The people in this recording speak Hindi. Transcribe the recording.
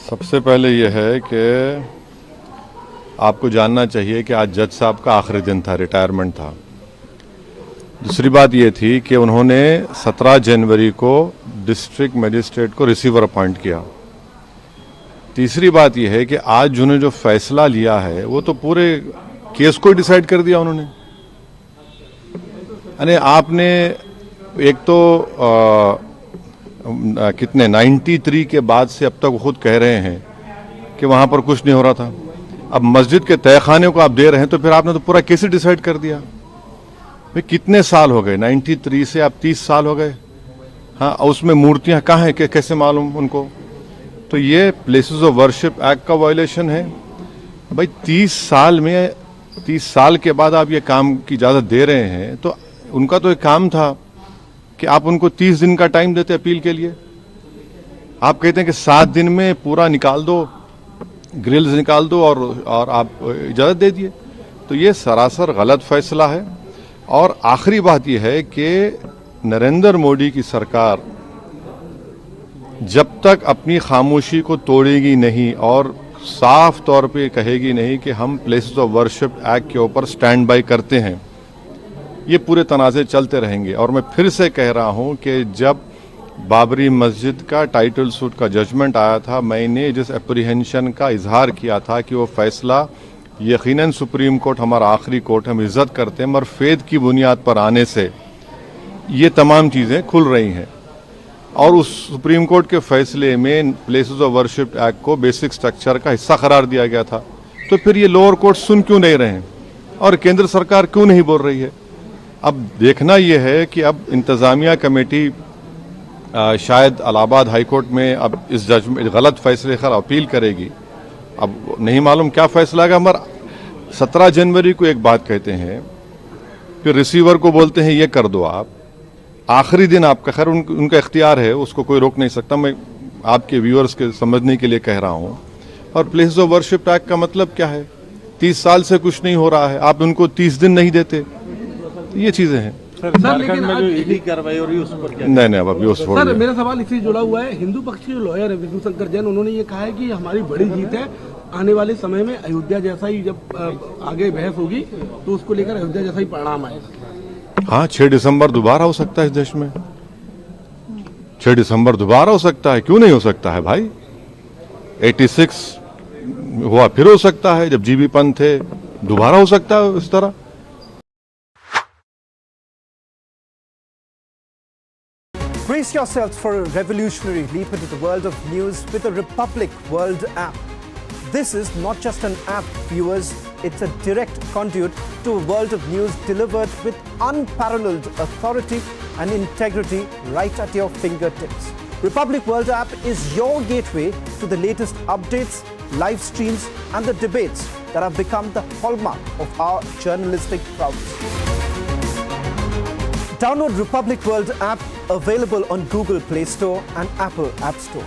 सबसे पहले यह है कि आपको जानना चाहिए कि आज जज साहब का आखिरी दिन था, रिटायरमेंट था। दूसरी बात यह थी कि उन्होंने 17 जनवरी को डिस्ट्रिक्ट मजिस्ट्रेट को रिसीवर अपॉइंट किया। तीसरी बात यह है कि आज जिन्होंने जो फैसला लिया है वो तो पूरे केस को डिसाइड कर दिया उन्होंने। यानी आपने एक तो कितने 93 के बाद से अब तक वो खुद कह रहे हैं कि वहां पर कुछ नहीं हो रहा था। अब मस्जिद के तहखाने को आप दे रहे हैं तो फिर आपने तो पूरा केस ही डिसाइड कर दिया। भाई कितने साल हो गए, 93 से आप 30 साल हो गए। हाँ, उसमें मूर्तियां कहाँ हैं, कैसे मालूम उनको? तो ये प्लेसेस ऑफ वर्शिप एक्ट का वायलेशन है। भाई 30 साल के बाद आप ये काम की इजाजत दे रहे हैं, तो उनका तो एक काम था कि आप उनको 30 दिन का टाइम देते अपील के लिए। आप कहते हैं कि 7 दिन में पूरा निकाल दो, ग्रिल्स निकाल दो और आप इजाजत दे दिए। तो ये सरासर गलत फैसला है। और आखिरी बात यह है कि नरेंद्र मोदी की सरकार जब तक अपनी खामोशी को तोड़ेगी नहीं और साफ तौर पे कहेगी नहीं कि हम प्लेसेस ऑफ वर्शिप एक्ट के ऊपर स्टैंड बाय करते हैं, ये पूरे तनाज़े चलते रहेंगे। और मैं फिर से कह रहा हूं कि जब बाबरी मस्जिद का टाइटल सूट का जजमेंट आया था, मैंने जिस एप्रीहेंशन का इजहार किया था कि वो फैसला यकीनन सुप्रीम कोर्ट हमारा आखिरी कोर्ट, हम इज्जत करते हैं, मगर फेद की बुनियाद पर आने से ये तमाम चीज़ें खुल रही हैं। और उस सुप्रीम कोर्ट के फैसले में प्लेसेस ऑफ वर्शिप एक्ट को बेसिक स्ट्रक्चर का हिस्सा करार दिया गया था। तो फिर ये लोअर कोर्ट सुन क्यों नहीं रहे हैं और केंद्र सरकार क्यों नहीं बोल रही है? अब देखना यह है कि अब इंतजामिया कमेटी शायद इलाहाबाद हाई कोर्ट में अब इस जजमेंट गलत फैसले का अपील करेगी। अब नहीं मालूम क्या फैसला आएगा। हमारा 17 जनवरी को एक बात कहते हैं, फिर रिसीवर को बोलते हैं ये कर दो आप। आखिरी दिन आपका, खैर उनका इख्तियार है, उसको कोई रोक नहीं सकता। मैं आपके व्यूअर्स के समझने के लिए कह रहा हूं। और प्लेसेस ऑफ वर्शिप एक्ट का मतलब क्या है? 30 साल से कुछ नहीं हो रहा है, आप उनको 30 दिन नहीं देते। ये चीजें हैं सर। लेकिन जो ईडी कार्रवाई हो रही है उस पर क्या? नहीं अभी उस सर, मेरा सवाल इससे जुड़ा हुआ है। हिंदू पक्ष के लॉयर है विष्णु शंकर जैन, उन्होंने ये कहा है कि हमारी बड़ी जीत है। आने वाले समय में अयोध्या जैसा ही जब आगे बहस होगी तो उसको लेकर अयोध्या जैसा ही परिणाम आएगा। हाँ, 6 दिसंबर दोबारा हो सकता है इस देश में। 6 दिसंबर दोबारा हो सकता है, क्यों नहीं हो सकता है भाई? 86 हुआ, फिर हो सकता है, जब जीबी पंत थे, दोबारा हो सकता है इस तरह। Brace yourselves for a revolutionary leap into the world of news with the Republic World app. This is not just an app, viewers, it's a direct conduit to a world of news delivered with unparalleled authority and integrity right at your fingertips. Republic World app is your gateway to the latest updates, live streams and the debates that have become the hallmark of our journalistic prowess. Download Republic World app, available on Google Play Store and Apple App Store.